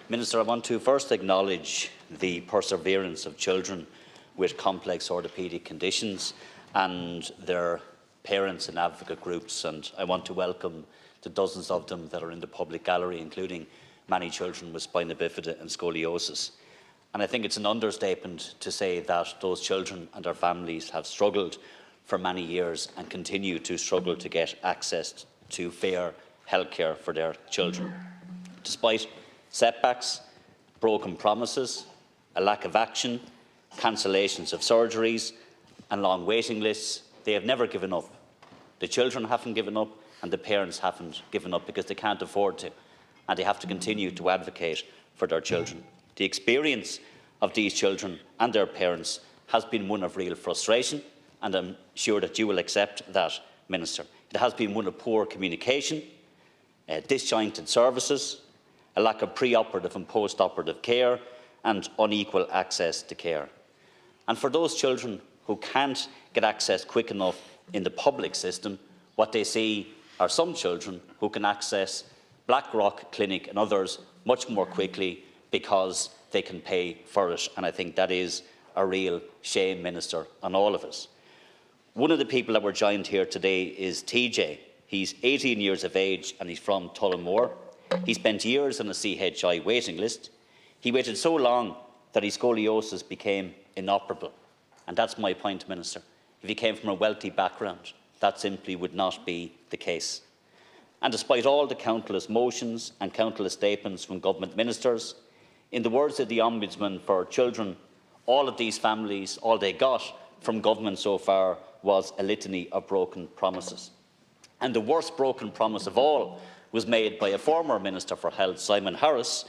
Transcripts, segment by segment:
Minister, I want to first acknowledge the perseverance of children with complex orthopaedic conditions and their parents and advocate groups, and I want to welcome the dozens of them that are in the public gallery, including many children with spina bifida and scoliosis. And I think it's an understatement to say that those children and their families have struggled for many years and continue to struggle to get access to fair healthcare for their children. Despite setbacks, broken promises, a lack of action, cancellations of surgeries and long waiting lists, they have never given up. The children haven't given up and the parents haven't given up because they can't afford to, and they have to continue to advocate for their children. The experience of these children and their parents has been one of real frustration, and I'm sure that you will accept that, Minister. It has been one of poor communication, disjointed services, a lack of pre-operative and post-operative care, and unequal access to care. And for those children who can't get access quick enough in the public system, what they see are some children who can access Blackrock Clinic and others much more quickly because they can pay for it. And I think that is a real shame, Minister, on all of us. One of the people that were joined here today is TJ. He's 18 years of age and he's from Tullamore. He spent years on a CHI waiting list. He waited so long that his scoliosis became inoperable. And that's my point, Minister. If he came from a wealthy background, that simply would not be the case. And despite all the countless motions and countless statements from government ministers, in the words of the Ombudsman for Children, all of these families, all they got from government so far was a litany of broken promises. And the worst broken promise of all was made by a former Minister for Health, Simon Harris,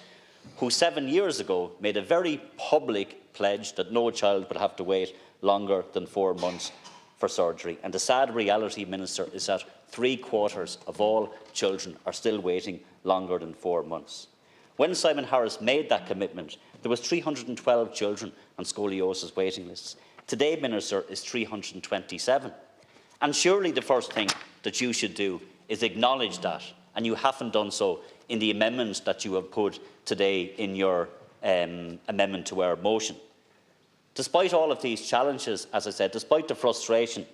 who 7 years ago made a very public pledge that no child would have to wait longer than 4 months for surgery. And the sad reality, Minister, is that 3/4 of all children are still waiting longer than 4 months. When Simon Harris made that commitment, there was 312 children on scoliosis waiting lists. Today, Minister, is 327. And surely the first thing that you should do is acknowledge that, and you haven't done so in the amendments that you have put today in your amendment to our motion. Despite all of these challenges, as I said, despite the frustration,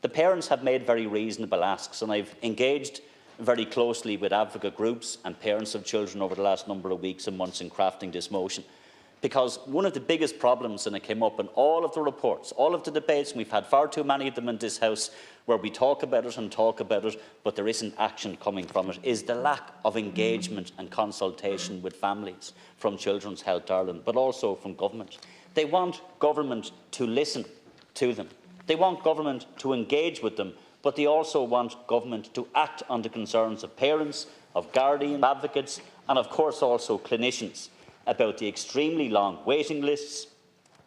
the parents have made very reasonable asks, and I've engaged very closely with advocate groups and parents of children over the last number of weeks and months in crafting this motion. Because one of the biggest problems, and it came up in all of the reports, all of the debates, and we've had far too many of them in this House, where we talk about it, but there isn't action coming from it, is the lack of engagement and consultation with families from Children's Health Ireland, but also from government. They want government to listen to them. They want government to engage with them, but they also want government to act on the concerns of parents, of guardians, advocates, and of course also clinicians about the extremely long waiting lists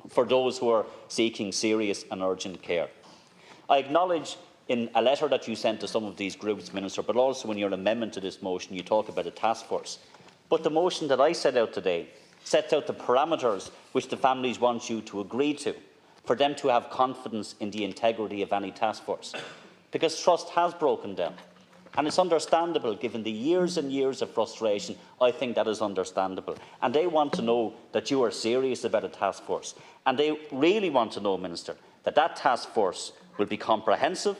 for those who are seeking serious and urgent care. I acknowledge in a letter that you sent to some of these groups, Minister, but also in your amendment to this motion, you talk about a task force. But the motion that I set out today sets out the parameters which the families want you to agree to, for them to have confidence in the integrity of any task force. Because trust has broken down. And it's understandable, given the years and years of frustration. I think that is understandable. And they want to know that you are serious about a task force. And they really want to know, Minister, that that task force will be comprehensive,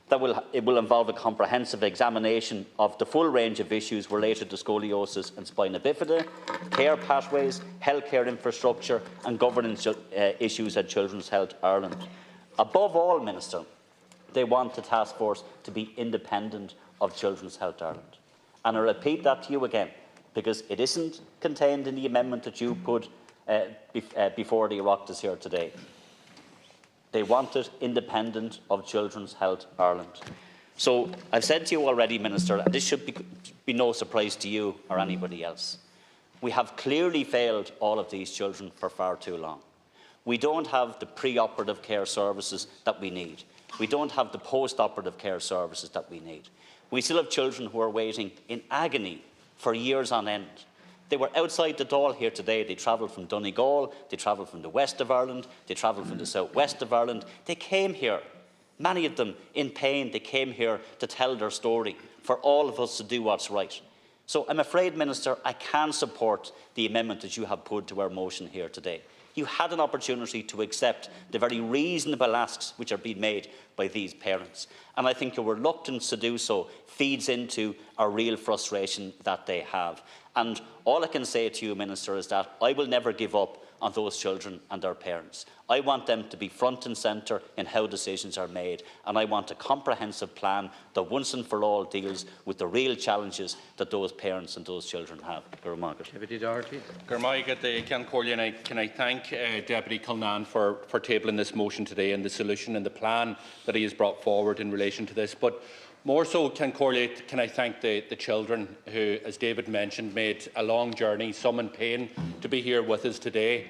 that it will involve a comprehensive examination of the full range of issues related to scoliosis and spina bifida, care pathways, healthcare infrastructure and governance issues at Children's Health Ireland. Above all, Minister, they want the task force to be independent of Children's Health Ireland. And I repeat that to you again, because it isn't contained in the amendment that you put before the Oireachtas here today. They want it independent of Children's Health Ireland. So I've said to you already, Minister, and this should be no surprise to you or anybody else, we have clearly failed all of these children for far too long. We don't have the pre-operative care services that we need. We don't have the post-operative care services that we need. We still have children who are waiting in agony for years on end. They were outside the Dáil here today. They travelled from Donegal, they travelled from the west of Ireland, they travelled from the southwest of Ireland. They came here, many of them in pain. They came here to tell their story, for all of us to do what's right. So I'm afraid, Minister, I can support the amendment that you have put to our motion here today. You had an opportunity to accept the very reasonable asks which are being made by these parents. And I think your reluctance to do so feeds into a real frustration that they have. And all I can say to you, Minister, is that I will never give up on those children and their parents. I want them to be front and centre in how decisions are made, and I want a comprehensive plan that once and for all deals with the real challenges that those parents and those children have. Deputy Doherty. Can I thank Deputy Culnan for tabling this motion today and the solution and the plan that he has brought forward in relation to this. But more so, can I thank the children who, as David mentioned, made a long journey, some in pain, to be here with us today.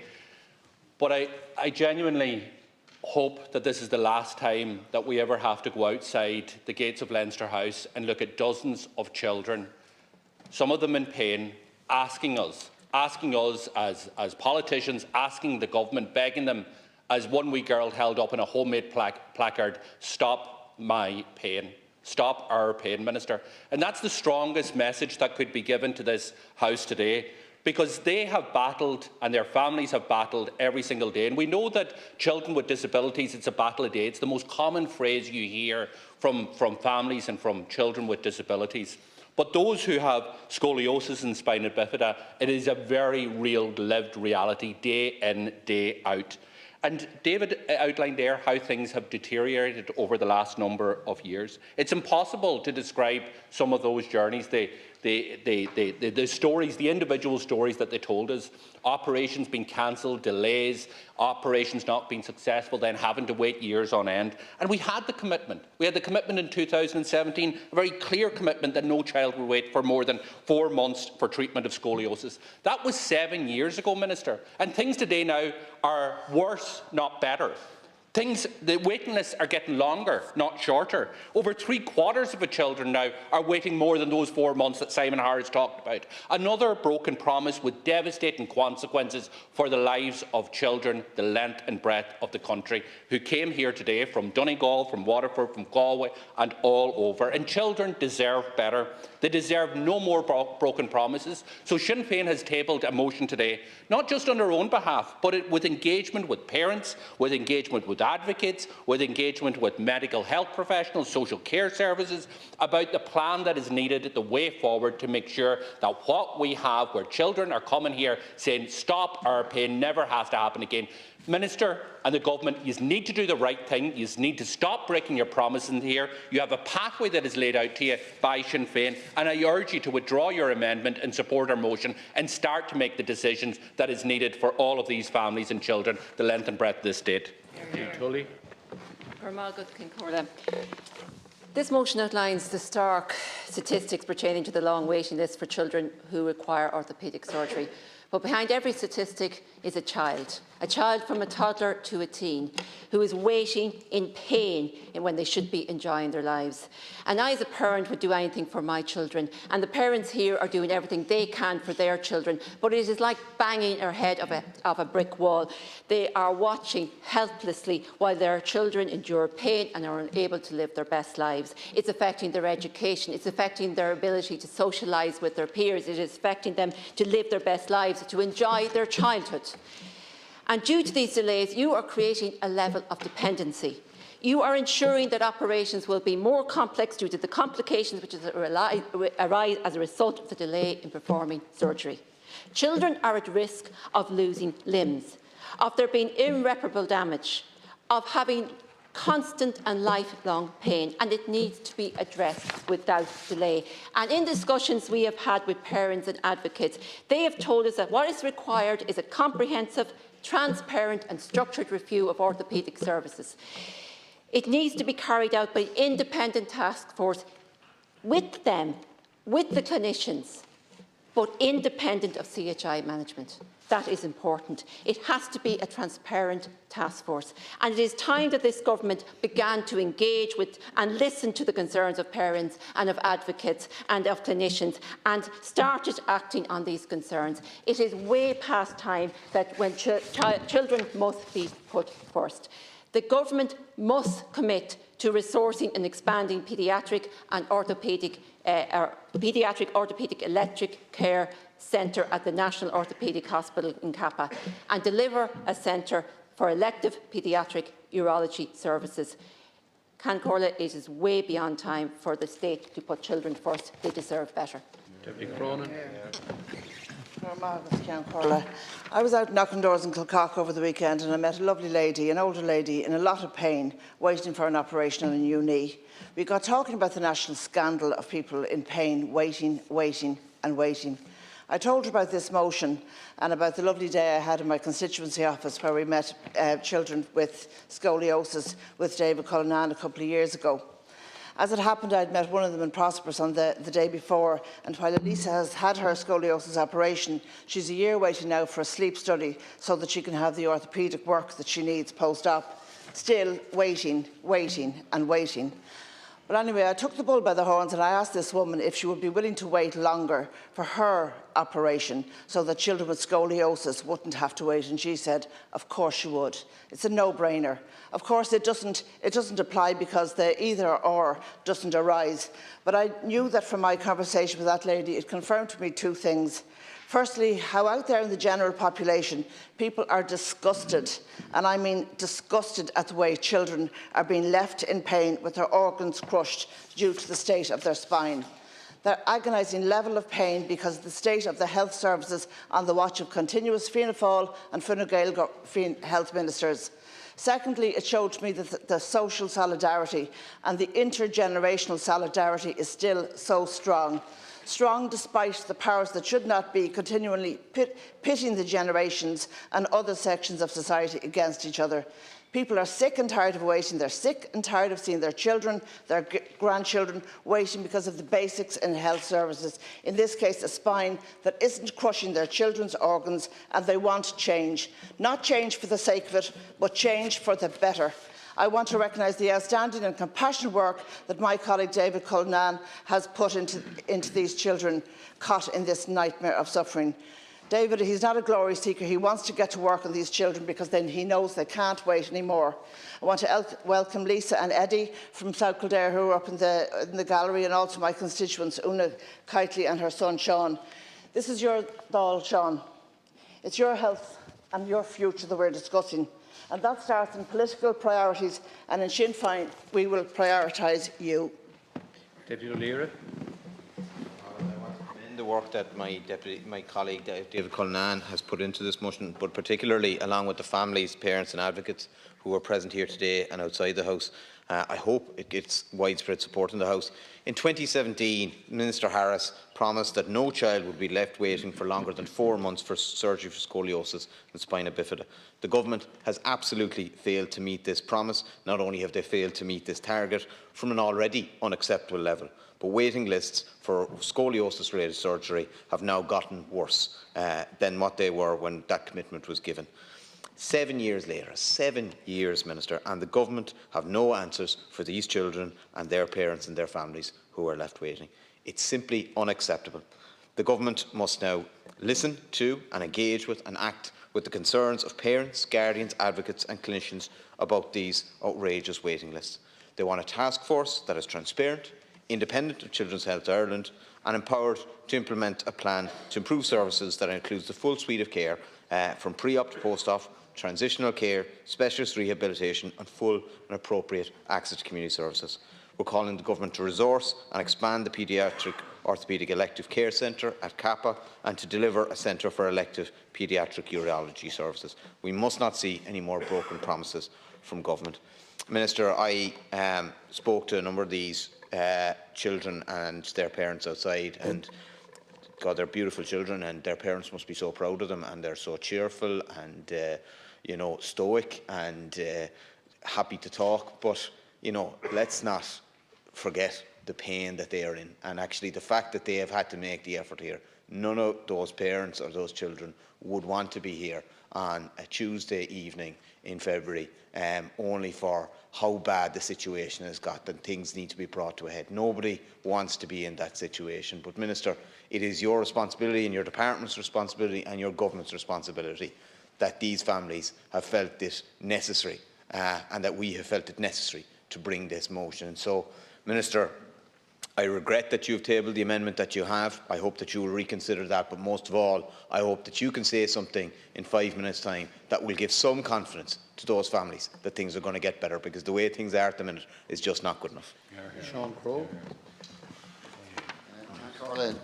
But I genuinely hope that this is the last time that we ever have to go outside the gates of Leinster House and look at dozens of children, some of them in pain, asking us as politicians, asking the government, begging them, as one wee girl held up in a homemade placard, "Stop my pain. Stop our pain," Minister. And that's the strongest message that could be given to this House today, because they have battled and their families have battled every single day. And we know that children with disabilities, it's a battle a day. It's the most common phrase you hear from families and from children with disabilities. But those who have scoliosis and spina bifida, it is a very real lived reality, day in, day out. And David outlined there how things have deteriorated over the last number of years. It's impossible to describe some of those journeys, the stories, the individual stories that they told us. Operations being cancelled, delays, operations not being successful, then having to wait years on end. And we had the commitment. We had the commitment in 2017, a very clear commitment that no child will wait for more than 4 months for treatment of scoliosis. That was 7 years ago, Minister. And things today now are worse, not better. The waiting lists are getting longer, not shorter. Over 3/4 of the children now are waiting more than those 4 months that Simon Harris talked about. Another broken promise with devastating consequences for the lives of children, the length and breadth of the country, who came here today from Donegal, from Waterford, from Galway and all over. And children deserve better. They deserve no more broken promises. So Sinn Féin has tabled a motion today, not just on our own behalf, but with engagement with parents, with engagement with advocates, with engagement with medical health professionals, social care services, about the plan that is needed, the way forward to make sure that what we have, where children are coming here saying, "Stop our pain," never has to happen again. Minister and the government, you need to do the right thing. You need to stop breaking your promises here. You have a pathway that is laid out to you by Sinn Féin, and I urge you to withdraw your amendment and support our motion and start to make the decisions that is needed for all of these families and children, the length and breadth of this state. Tully. This motion outlines the stark statistics pertaining to the long waiting list for children who require orthopaedic surgery. But behind every statistic is a child from a toddler to a teen, who is waiting in pain when they should be enjoying their lives. And I, as a parent, would do anything for my children, and the parents here are doing everything they can for their children, but it is like banging our head of a brick wall. They are watching helplessly while their children endure pain and are unable to live their best lives. It's affecting their education, it's affecting their ability to socialise with their peers, it is affecting them to live their best lives, to enjoy their childhood. And due to these delays, you are creating a level of dependency. You are ensuring that operations will be more complex due to the complications which arise as a result of the delay in performing surgery. Children are at risk of losing limbs, of there being irreparable damage, of having constant and lifelong pain, and it needs to be addressed without delay. And in discussions we have had with parents and advocates, they have told us that what is required is a comprehensive, transparent and structured review of orthopaedic services. It needs to be carried out by an independent task force with them, with the clinicians, but independent of CHI management. That is important. It has to be a transparent task force. And it is time that this government began to engage with and listen to the concerns of parents and of advocates and of clinicians and started acting on these concerns. It is way past time that when children must be put first. The government must commit to resourcing and expanding paediatric and orthopaedic electric care centre at the National Orthopaedic Hospital in Kappa, and deliver a centre for elective paediatric urology services. Corla, it is way beyond time for the state to put children first. They deserve better. Deputy Cronin. I was out knocking doors in Kilcock over the weekend and I met a lovely lady, an older lady, in a lot of pain, waiting for an operation on a new knee. We got talking about the national scandal of people in pain, waiting and waiting. I told her about this motion and about the lovely day I had in my constituency office where we met children with scoliosis with David Cullinan a couple of years ago. As it happened, I'd met one of them in Prosperous on the day before, and while Elisa has had her scoliosis operation, she's a year waiting now for a sleep study so that she can have the orthopaedic work that she needs post-op. Still waiting and waiting. But anyway, I took the bull by the horns and I asked this woman if she would be willing to wait longer for her operation so that children with scoliosis wouldn't have to wait, and she said, of course she would. It's a no-brainer. Of course, it doesn't apply because the either-or doesn't arise. But I knew that from my conversation with that lady, it confirmed to me two things. Firstly, how out there in the general population, people are disgusted, and I mean disgusted at the way children are being left in pain with their organs crushed due to the state of their spine. Their agonising level of pain because of the state of the health services on the watch of continuous Fianna Fáil and Fine Gael health ministers. Secondly, it showed me that the social solidarity and the intergenerational solidarity is still so strong. Strong despite the powers that should not be continually pitting the generations and other sections of society against each other. People are sick and tired of waiting. They're sick and tired of seeing their children, their grandchildren waiting because of the basics in health services. In this case, a spine that isn't crushing their children's organs, and they want change. Not change for the sake of it, but change for the better. I want to recognise the outstanding and compassionate work that my colleague David Cullinan has put into these children caught in this nightmare of suffering. David, he's not a glory seeker. He wants to get to work on these children because then he knows they can't wait anymore. I want to welcome Lisa and Eddie from South Kildare, who are up in the gallery, and also my constituents, Una Kitely and her son Sean. This is your Dáil, Sean. It's your health and your future that we're discussing. And that starts in political priorities, and in Sinn Féin we will prioritise you. Deputy O'Leary. The work that my colleague David Cullinan has put into this motion, but particularly along with the families, parents and advocates who are present here today and outside the House. I hope it gets widespread support in the House. In 2017, Minister Harris promised that no child would be left waiting for longer than 4 months for surgery for scoliosis and spina bifida. The Government has absolutely failed to meet this promise. Not only have they failed to meet this target from an already unacceptable level, but waiting lists for scoliosis-related surgery have now gotten worse than what they were when that commitment was given. 7 years later, 7 years, Minister, and the Government have no answers for these children and their parents and their families who are left waiting. It's simply unacceptable. The Government must now listen to and engage with and act with the concerns of parents, guardians, advocates and clinicians about these outrageous waiting lists. They want a task force that is transparent, independent of Children's Health Ireland, and empowered to implement a plan to improve services that includes the full suite of care from pre-op to post-op, transitional care, specialist rehabilitation and full and appropriate access to community services. We're calling the Government to resource and expand the Paediatric Orthopaedic Elective Care Centre at Kappa and to deliver a centre for elective paediatric urology services. We must not see any more broken promises from Government. Minister, I spoke to a number of these children and their parents outside, and God, they're beautiful children and their parents must be so proud of them, and they're so cheerful and you know, stoic and happy to talk, but you know, let's not forget the pain that they are in, and actually the fact that they have had to make the effort here. None of those parents or those children would want to be here on a Tuesday evening in February only for how bad the situation has got and things need to be brought to a head. Nobody wants to be in that situation, but Minister, it is your responsibility and your department's responsibility and your government's responsibility that these families have felt this necessary and that we have felt it necessary to bring this motion. And so, Minister, I regret that you have tabled the amendment that you have. I hope that you will reconsider that, but most of all, I hope that you can say something in 5 minutes' time that will give some confidence to those families that things are going to get better, because the way things are at the minute is just not good enough. Sean Crowe.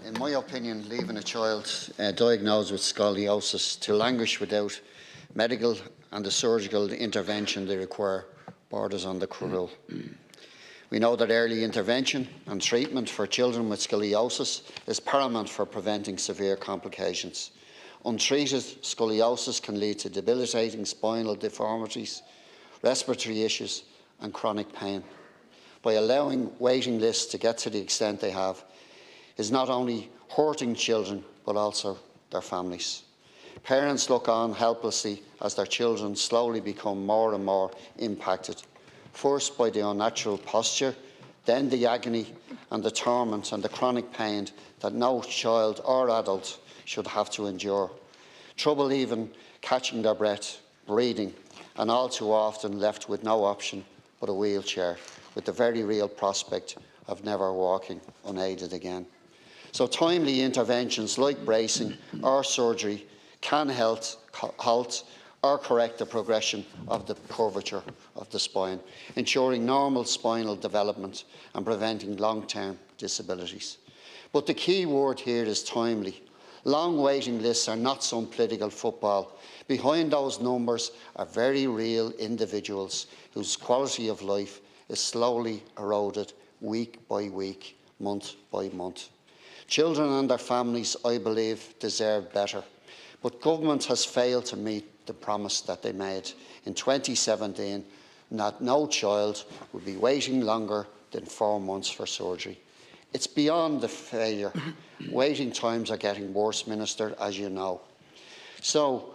In my opinion, leaving a child diagnosed with scoliosis to languish without medical and the surgical intervention they require borders on the cruel. We know that early intervention and treatment for children with scoliosis is paramount for preventing severe complications. Untreated scoliosis can lead to debilitating spinal deformities, respiratory issues and chronic pain. By allowing waiting lists to get to the extent they have is not only hurting children but also their families. Parents look on helplessly as their children slowly become more and more impacted, first by the unnatural posture, then the agony and the torment and the chronic pain that no child or adult should have to endure. Trouble even catching their breath, breathing, and all too often left with no option but a wheelchair, with the very real prospect of never walking unaided again. So timely interventions like bracing or surgery can halt or correct the progression of the curvature of the spine, ensuring normal spinal development and preventing long-term disabilities. But the key word here is timely. Long waiting lists are not some political football. Behind those numbers are very real individuals whose quality of life is slowly eroded week by week, month by month. Children and their families, I believe, deserve better. But government has failed to meet the promise that they made in 2017, that no child would be waiting longer than 4 months for surgery. It's beyond the failure. Waiting times are getting worse, Minister, as you know. So,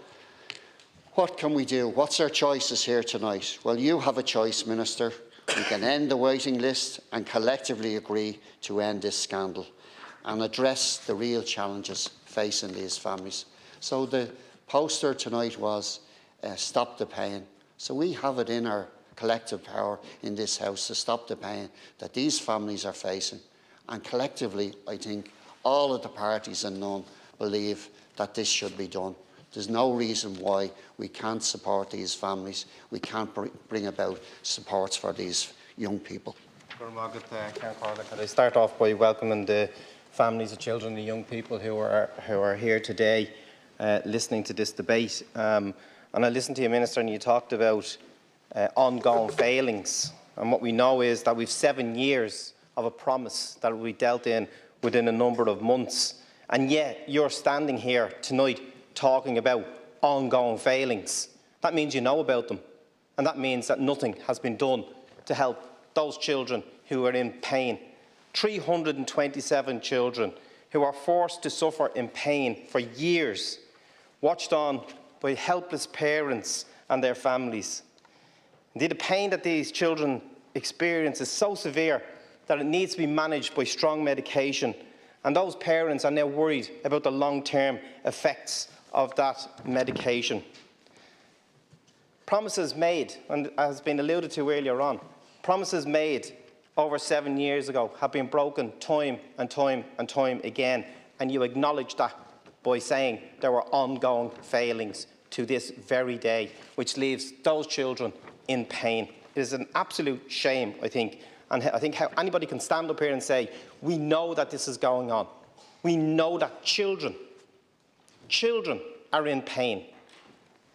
what can we do? What's our choices here tonight? Well, you have a choice, Minister. We can end the waiting list and collectively agree to end this scandal and address the real challenges facing these families. So the poster tonight was stop the pain. So we have it in our collective power in this House to stop the pain that these families are facing. And collectively, I think all of the parties and none believe that this should be done. There's no reason why we can't support these families. We can't bring about supports for these young people. Can I start off by welcoming the families of children and young people who are here today listening to this debate. And I listened to you, Minister, and you talked about ongoing failings. And what we know is that we've 7 years of a promise that will be dealt in within a number of months. And yet you're standing here tonight talking about ongoing failings. That means you know about them. And that means that nothing has been done to help those children who are in pain. 327 children who are forced to suffer in pain for years, watched on by helpless parents and their families. Indeed, the pain that these children experience is so severe that it needs to be managed by strong medication, and those parents are now worried about the long-term effects of that medication. Promises made, and as has been alluded to earlier on, promises made over 7 years ago have been broken time and time and time again, and you acknowledge that by saying there were ongoing failings to this very day, which leaves those children in pain. It is an absolute shame, I think, and I think how anybody can stand up here and say, we know that this is going on. We know that children are in pain,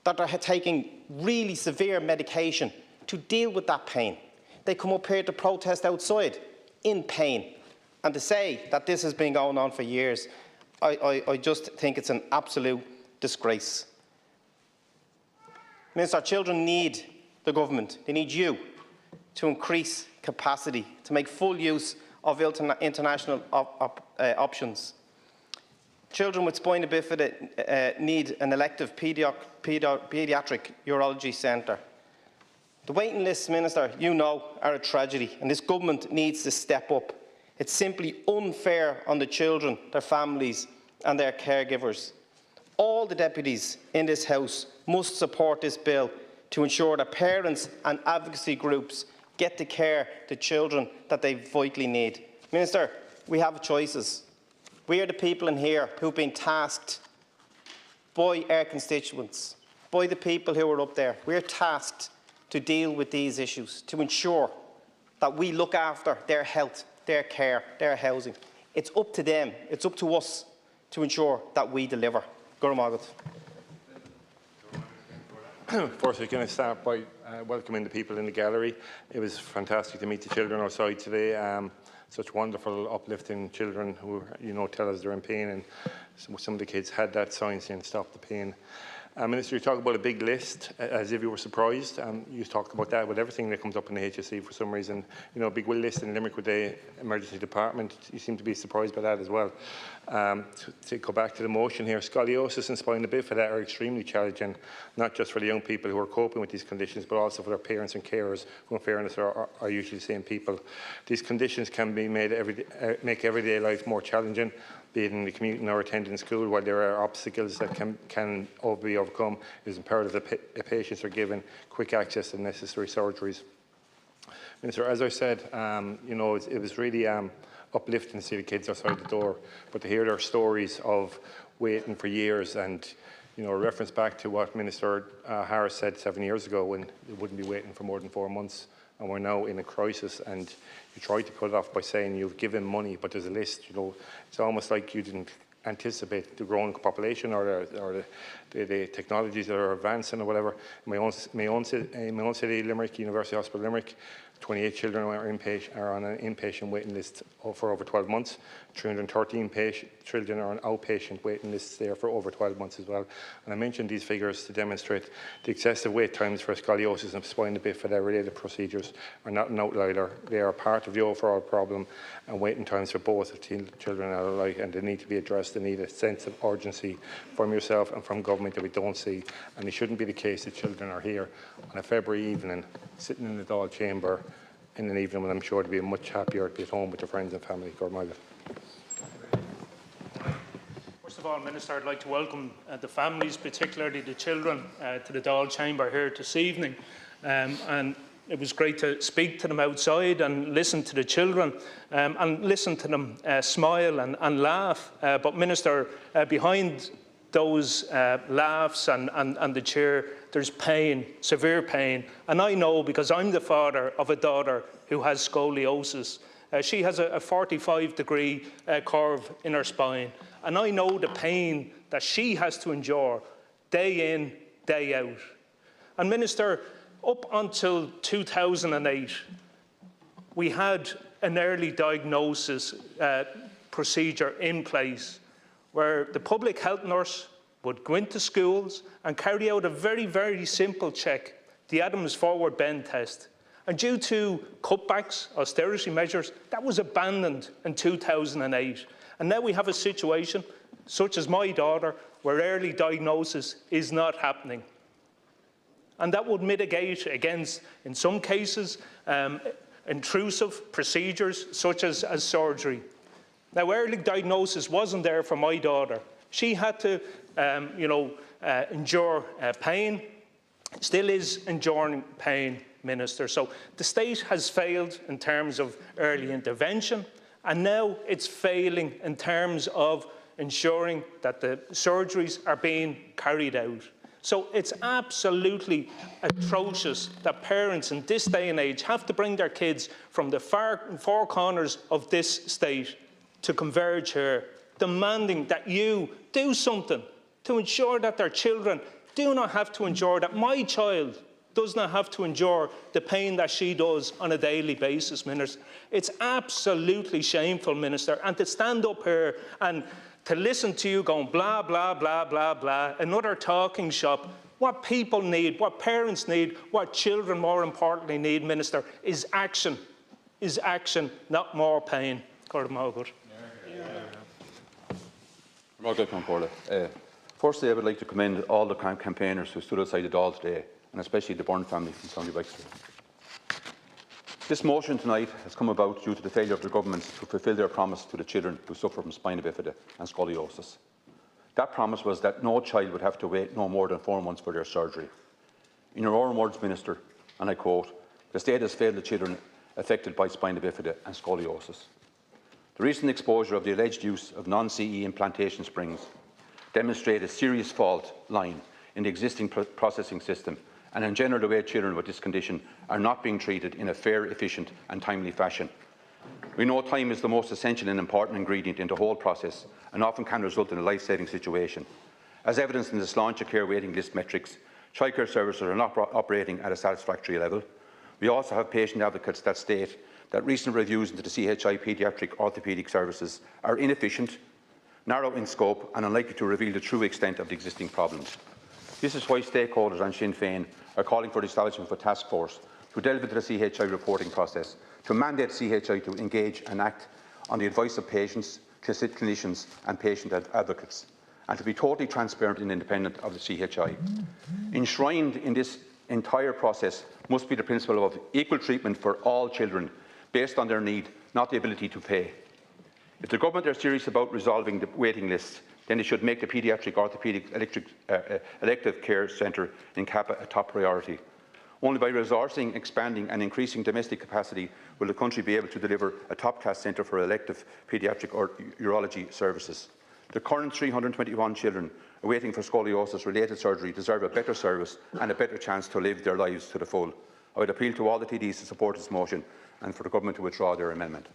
that they're taking really severe medication to deal with that pain. They come up here to protest outside in pain. And to say that this has been going on for years, I just think it's an absolute disgrace. Minister, children need the government, they need you to increase capacity, to make full use of international options. Children with spina bifida need an elective paediatric urology centre. The waiting lists, Minister, you know, are a tragedy, and this government needs to step up. It's simply unfair on the children, their families and their caregivers. All the deputies in this House must support this bill to ensure that parents and advocacy groups get the care to children that they vitally need. Minister, we have choices. We are the people in here who've been tasked by our constituents, by the people who are up there. We're tasked to deal with these issues, to ensure that we look after their health, their care, their housing. It's up to them, it's up to us to ensure that we deliver. Gurmagat. Firstly, can I start by welcoming the people in the gallery. It was fantastic to meet the children outside today. Such wonderful, uplifting children who, tell us they're in pain, and some of the kids had that sign saying "Stop the pain." Minister, you talk about a big list, as if you were surprised. You talked about that with everything that comes up in the HSE for some reason. A big list in Limerick with the emergency department. You seem to be surprised by that as well. To go back to the motion here, scoliosis and spina bifida are extremely challenging, not just for the young people who are coping with these conditions, but also for their parents and carers, who in fairness are usually the same people. These conditions can be make everyday life more challenging, be it in the commuting or attending school. While there are obstacles that can be overcome, it is imperative that patients are given quick access to necessary surgeries. Minister, as I said, it was really uplifting to see the kids outside the door, but to hear their stories of waiting for years, and a reference back to what Minister Harris said 7 years ago, when they wouldn't be waiting for more than 4 months, and we're now in a crisis. And you tried to put it off by saying you've given money, but there's a list. It's almost like you didn't anticipate the growing population or the technologies that are advancing or whatever. My own city, Limerick, University Hospital Limerick, 28 children are on an inpatient waiting list for over 12 months. 313 children are on outpatient waiting lists there for over 12 months as well. And I mentioned these figures to demonstrate the excessive wait times for scoliosis and spina bifida related procedures are not an outlier. They are part of the overall problem, and waiting times for both children and alike, and they need to be addressed. They need a sense of urgency from yourself and from government that we don't see. And it shouldn't be the case that children are here on a February evening, sitting in the Dáil chamber in an evening when I'm sure they'll be much happier to be at home with their friends and family. First of all, Minister, I'd like to welcome the families, particularly the children, to the Dáil chamber here this evening. And it was great to speak to them outside and listen to the children and listen to them smile and laugh. But Minister, behind those laughs and the cheer, there's pain, severe pain. And I know, because I'm the father of a daughter who has scoliosis. She has a 45-degree curve in her spine. And I know the pain that she has to endure day in, day out. And Minister, up until 2008, we had an early diagnosis procedure in place where the public health nurse would go into schools and carry out a very, very simple check, the Adams forward bend test. And due to cutbacks, austerity measures, that was abandoned in 2008. And now we have a situation, such as my daughter, where early diagnosis is not happening. And that would mitigate against, in some cases, intrusive procedures such as surgery. Now, early diagnosis wasn't there for my daughter. She had to, endure pain, still is enduring pain, Minister. So the state has failed in terms of early intervention, and now it's failing in terms of ensuring that the surgeries are being carried out. So it's absolutely atrocious that parents in this day and age have to bring their kids from the four corners of this state to converge here, demanding that you do something to ensure that their children do not have to endure, that my child does not have to endure the pain that she does on a daily basis, Minister. It's absolutely shameful, Minister, and to stand up here and to listen to you going blah, blah, blah, blah, blah, another talking shop. What people need, what parents need, what children more importantly need, Minister, is action, not more pain. Firstly, I would like to commend all the campaigners who stood outside the Dáil today, and especially the Byrne family from County Wexford. This motion tonight has come about due to the failure of the government to fulfil their promise to the children who suffer from spina bifida and scoliosis. That promise was that no child would have to wait no more than 4 months for their surgery. In your own words, Minister, and I quote, The state has failed the children affected by spina bifida and scoliosis. The recent exposure of the alleged use of non-CE implantation springs demonstrate a serious fault line in the existing processing system and in general the way children with this condition are not being treated in a fair, efficient and timely fashion. We know time is the most essential and important ingredient in the whole process and often can result in a life-saving situation. As evidenced in the Sláinte Care waiting list metrics, childcare services are not operating at a satisfactory level. We also have patient advocates that state that recent reviews into the CHI paediatric orthopaedic services are inefficient, narrow in scope and unlikely to reveal the true extent of the existing problems. This is why stakeholders and Sinn Féin are calling for the establishment of a task force to delve into the CHI reporting process, to mandate CHI to engage and act on the advice of patients, clinicians and patient advocates, and to be totally transparent and independent of the CHI. Enshrined in this entire process must be the principle of equal treatment for all children, based on their need, not the ability to pay. If the government are serious about resolving the waiting lists, then they should make the paediatric orthopaedic elective care centre in Kappa a top priority. Only by resourcing, expanding and increasing domestic capacity will the country be able to deliver a top-class centre for elective paediatric or urology services. The current 321 children waiting for scoliosis-related surgery deserve a better service and a better chance to live their lives to the full. I would appeal to all the TDs to support this motion and for the government to withdraw their amendment.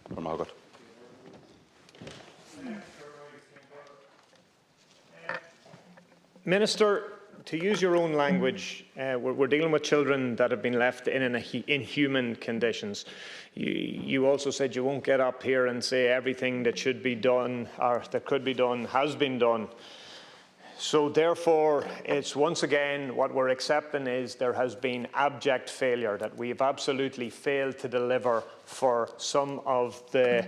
Minister, to use your own language, we're dealing with children that have been left in inhuman conditions. You also said you won't get up here and say everything that should be done or that could be done has been done. So therefore, it's once again what we're accepting is there has been abject failure, that we've absolutely failed to deliver for some of the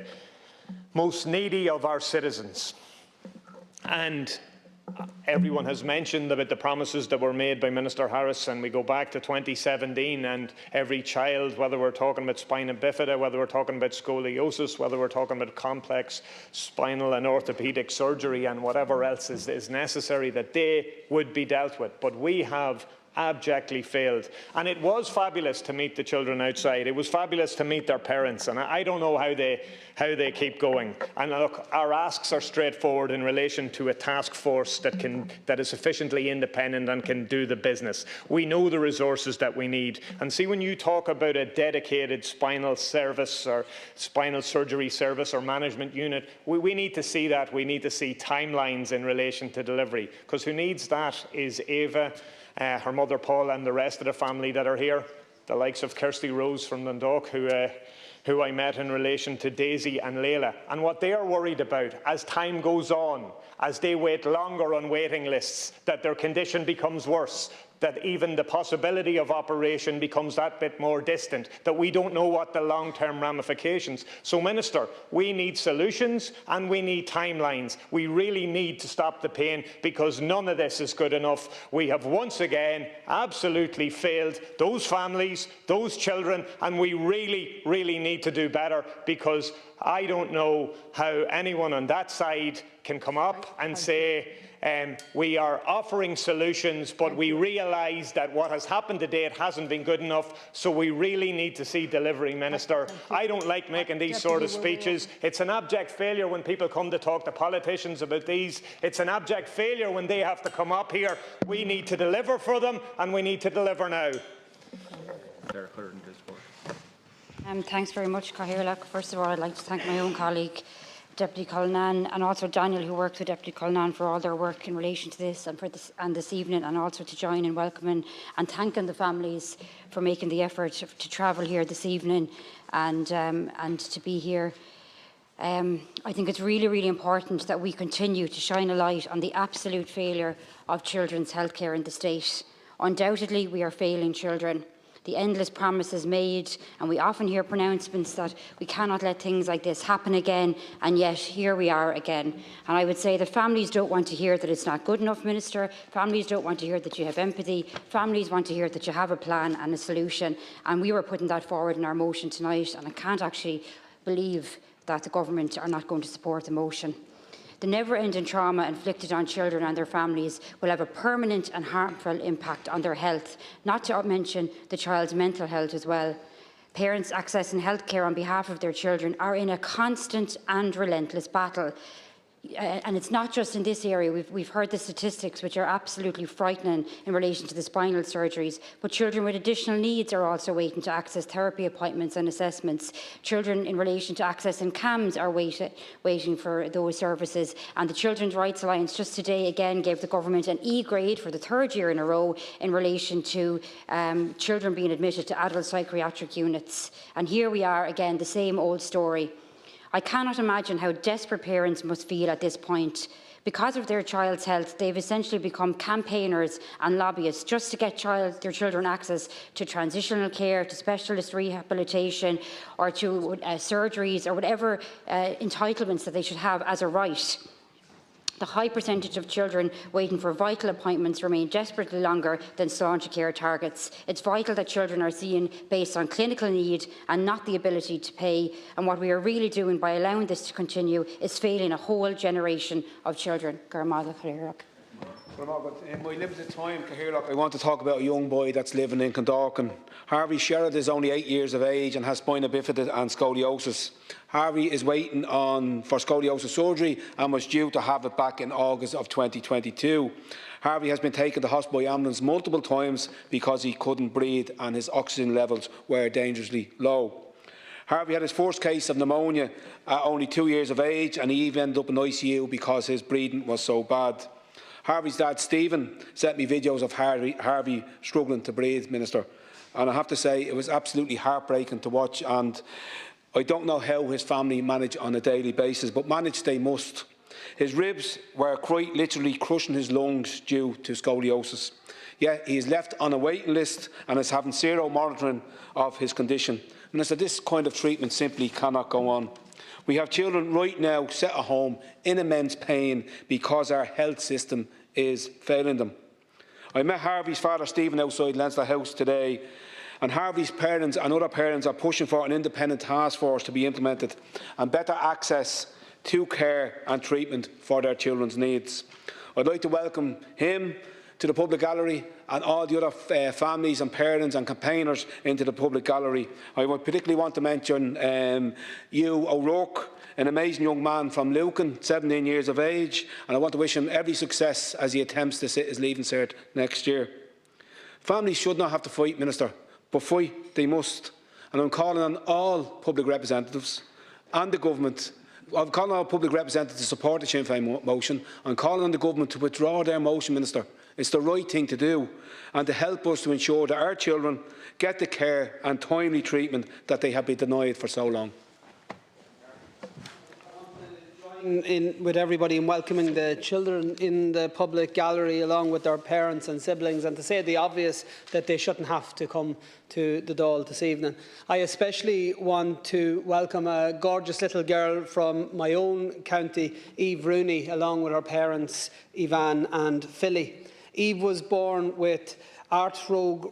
most needy of our citizens. And everyone has mentioned about the promises that were made by Minister Harris, and we go back to 2017 and every child, whether we're talking about spina bifida, whether we're talking about scoliosis, whether we're talking about complex spinal and orthopaedic surgery and whatever else is necessary, that they would be dealt with. But we have abjectly failed. And it was fabulous to meet the children outside. It was fabulous to meet their parents. And I don't know how they keep going. And look, our asks are straightforward in relation to a task force that is sufficiently independent and can do the business. We know the resources that we need. And see, when you talk about a dedicated spinal service or spinal surgery service or management unit, we need to see that. We need to see timelines in relation to delivery. Because who needs that is Ava, her mother Paul and the rest of the family that are here, the likes of Kirsty Rose from Dundalk, who I met in relation to Daisy and Layla. And what they are worried about as time goes on, as they wait longer on waiting lists, that their condition becomes worse, that even the possibility of operation becomes that bit more distant, that we don't know what the long-term ramifications. So, Minister, we need solutions and we need timelines. We really need to stop the pain, because none of this is good enough. We have once again absolutely failed those families, those children, and we really, really need to do better, because I don't know how anyone on that side can come up and say, we are offering solutions, but we realise that what has happened to date hasn't been good enough, so we really need to see delivery, Minister. I don't like making these sort of speeches. It's an abject failure when people come to talk to politicians about these. It's an abject failure when they have to come up here. We need to deliver for them, and we need to deliver now. Thanks very much, Cathaoirleach. First of all, I'd like to thank my own colleague, Deputy Cullinan, and also Daniel, who worked with Deputy Cullinan, for all their work in relation to this and this evening, and also to join in welcoming and thanking the families for making the effort to travel here this evening and to be here. I think it's really, really important that we continue to shine a light on the absolute failure of children's healthcare in the state. Undoubtedly, we are failing children. The endless promises made, and we often hear pronouncements that we cannot let things like this happen again, and yet here we are again. And I would say that families don't want to hear that it's not good enough, Minister. Families don't want to hear that you have empathy. Families want to hear that you have a plan and a solution, and we were putting that forward in our motion tonight, and I can't actually believe that the government are not going to support the motion. The never-ending trauma inflicted on children and their families will have a permanent and harmful impact on their health, not to mention the child's mental health as well. parents accessing healthcare on behalf of their children are in a constant and relentless battle. And it's not just in this area. We've heard the statistics, which are absolutely frightening in relation to the spinal surgeries, but children with additional needs are also waiting to access therapy appointments and assessments. Children in relation to accessing CAMS are waiting for those services. And the Children's Rights Alliance just today again gave the government an E grade for the 3rd year in a row in relation to children being admitted to adult psychiatric units. And here we are again, the same old story. I cannot imagine how desperate parents must feel at this point. Because of their child's health, they've essentially become campaigners and lobbyists just to get their children access to transitional care, to specialist rehabilitation, or to surgeries, or whatever entitlements that they should have as a right. The high percentage of children waiting for vital appointments remain desperately longer than Sláinte Care targets. It's vital that children are seen based on clinical need and not the ability to pay. And what we are really doing by allowing this to continue is failing a whole generation of children. In my limited time, I want to talk about a young boy that's living in Condorcan. Harvey Sherrod is only 8 years of age and has spina bifida and scoliosis. Harvey is waiting for scoliosis surgery and was due to have it back in August of 2022. Harvey has been taken to hospital by ambulance multiple times because he couldn't breathe and his oxygen levels were dangerously low. Harvey had his first case of pneumonia at only 2 years of age, and he even ended up in ICU because his breathing was so bad. Harvey's dad, Stephen, sent me videos of Harvey struggling to breathe, Minister. And I have to say, it was absolutely heartbreaking to watch, and I don't know how his family manage on a daily basis, but manage they must. His ribs were quite literally crushing his lungs due to scoliosis. Yet he is left on a waiting list and is having zero monitoring of his condition. Minister, this kind of treatment simply cannot go on. We have children right now set at home in immense pain because our health system is failing them. I met Harvey's father, Stephen, outside Leinster House today, and Harvey's parents and other parents are pushing for an independent task force to be implemented and better access to care and treatment for their children's needs. I'd like to welcome him to the public gallery and all the other families and parents and campaigners into the public gallery. I would particularly want to mention Hugh O'Rourke, an amazing young man from Lucan, 17 years of age, and I want to wish him every success as he attempts to sit his leaving cert next year. Families should not have to fight, Minister, but fight they must. And I'm calling on all public representatives and the government. I'm calling on all public representatives to support the Sinn Féin motion. I'm calling on the government to withdraw their motion, Minister. It's the right thing to do, and to help us to ensure that our children get the care and timely treatment that they have been denied for so long. With everybody in welcoming the children in the public gallery along with their parents and siblings, and to say the obvious that they shouldn't have to come to the Dáil this evening. I especially want to welcome a gorgeous little girl from my own county, Eve Rooney, along with her parents Ivan and Philly. Eve was born with arthrogryposis.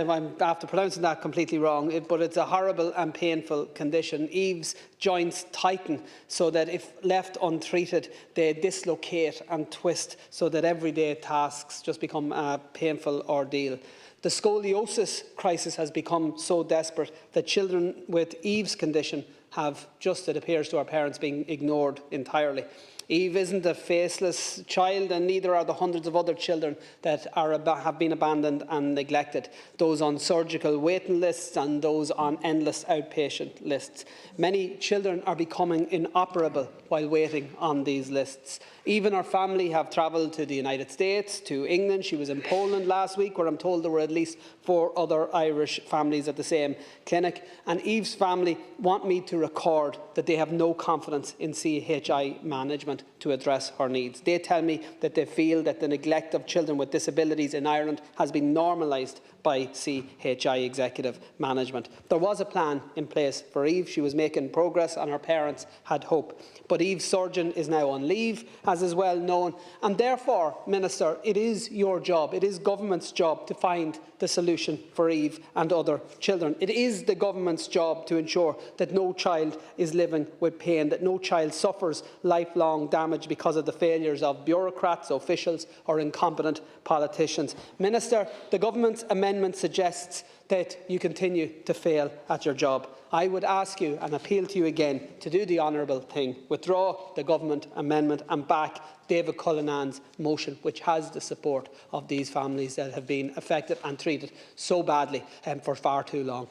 I'm after pronouncing that completely wrong, but it's a horrible and painful condition. Eve's joints tighten so that if left untreated, they dislocate and twist so that everyday tasks just become a painful ordeal. The scoliosis crisis has become so desperate that children with Eve's condition have just, it appears to our parents, been ignored entirely. Eve isn't a faceless child, and neither are the hundreds of other children that have been abandoned and neglected, those on surgical waiting lists and those on endless outpatient lists. Many children are becoming inoperable while waiting on these lists. Eve and her family have travelled to the United States, to England. She was in Poland last week, where I'm told there were at least 4 other Irish families at the same clinic. And Eve's family want me to record that they have no confidence in CHI management to address her needs. They tell me that they feel that the neglect of children with disabilities in Ireland has been normalised by CHI executive management. There was a plan in place for Eve. She was making progress and her parents had hope. But Eve's surgeon is now on leave, as is well known, and therefore, Minister, it is your job, it is government's job to find the solution for Eve and other children. It is the government's job to ensure that no child is living with pain, that no child suffers lifelong damage because of the failures of bureaucrats, officials or incompetent politicians. Minister, the government's amendment suggests that you continue to fail at your job. I would ask you and appeal to you again to do the honourable thing. Withdraw the government amendment and back David Cullinan's motion, which has the support of these families that have been affected and treated so badly for far too long.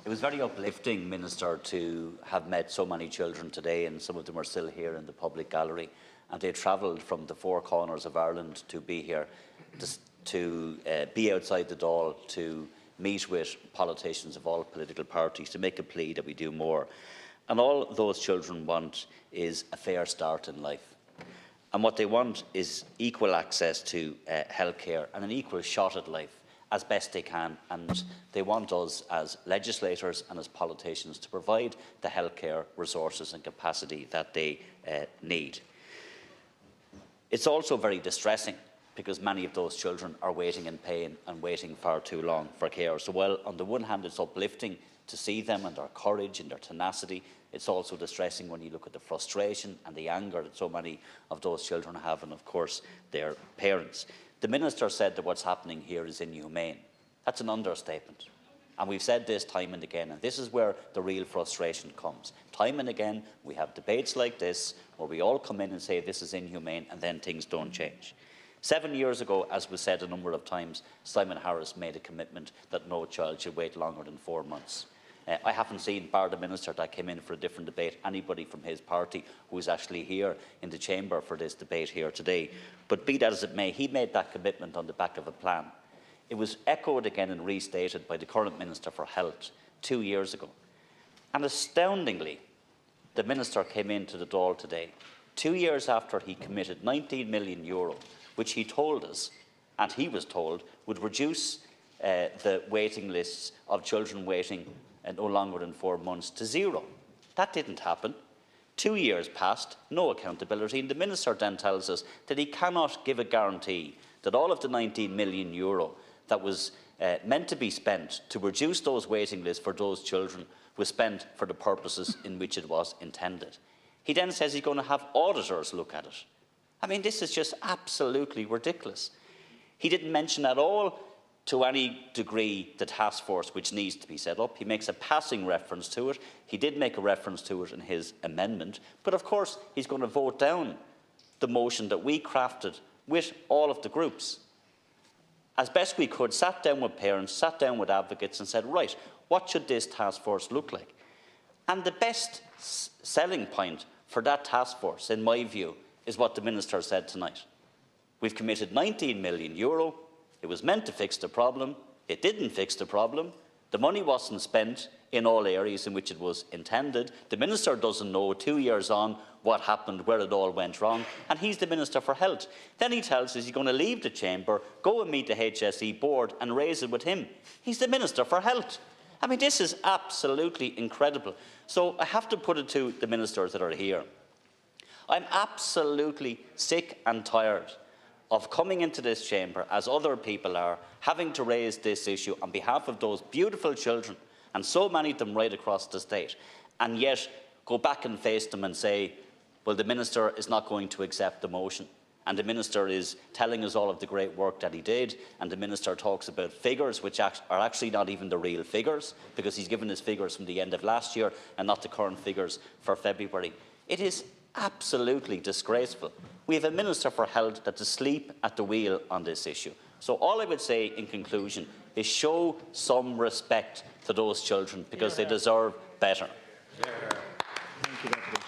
It was very uplifting, Minister, to have met so many children today, and some of them are still here in the public gallery, and they travelled from the four corners of Ireland to be here, to be outside the Dáil, to meet with politicians of all political parties, to make a plea that we do more. And all those children want is a fair start in life. And what they want is equal access to healthcare and an equal shot at life as best they can, and they want us as legislators and as politicians to provide the healthcare resources and capacity that they need. It's also very distressing because many of those children are waiting in pain and waiting far too long for care. So while on the one hand it's uplifting to see them and their courage and their tenacity, it's also distressing when you look at the frustration and the anger that so many of those children have, and of course their parents. The Minister said that what's happening here is inhumane. That's an understatement. And we've said this time and again, and this is where the real frustration comes. Time and again, we have debates like this, where we all come in and say this is inhumane, and then things don't change. 7 years ago, as was said a number of times, Simon Harris made a commitment that no child should wait longer than 4 months. I haven't seen, bar the Minister that came in for a different debate, anybody from his party who is actually here in the chamber for this debate here today. But be that as it may, he made that commitment on the back of a plan. It was echoed again and restated by the current Minister for Health 2 years ago. And astoundingly, the Minister came into the Dáil today, 2 years after he committed €19 million, which he told us, and he was told, would reduce the waiting lists of children waiting no longer than 4 months to zero. That didn't happen. 2 years passed, no accountability, and the Minister then tells us that he cannot give a guarantee that all of the €19 million that was meant to be spent to reduce those waiting lists for those children was spent for the purposes in which it was intended. He then says he's going to have auditors look at it. I mean, this is just absolutely ridiculous. He didn't mention at all to any degree the task force which needs to be set up. He makes a passing reference to it. He did make a reference to it in his amendment. But of course, he's going to vote down the motion that we crafted with all of the groups. As best we could, sat down with parents, sat down with advocates and said, right, what should this task force look like? And the best selling point for that task force, in my view, is what the Minister said tonight. We've committed €19 million. It was meant to fix the problem. It didn't fix the problem. The money wasn't spent in all areas in which it was intended. The Minister doesn't know 2 years on what happened, where it all went wrong, and he's the Minister for Health. Then he tells us he's going to leave the chamber, go and meet the HSE board and raise it with him. He's the Minister for Health. I mean, this is absolutely incredible. So I have to put it to the ministers that are here. I'm absolutely sick and tired of coming into this chamber, as other people are, having to raise this issue on behalf of those beautiful children, and so many of them right across the state, and yet go back and face them and say, well, the Minister is not going to accept the motion, and the Minister is telling us all of the great work that he did, and the Minister talks about figures which are actually not even the real figures, because he's given us figures from the end of last year and not the current figures for February. It is absolutely disgraceful. We have a Minister for Health that's asleep at the wheel on this issue. So all I would say in conclusion is show some respect to those children, because they deserve better. Thank you, Deputy.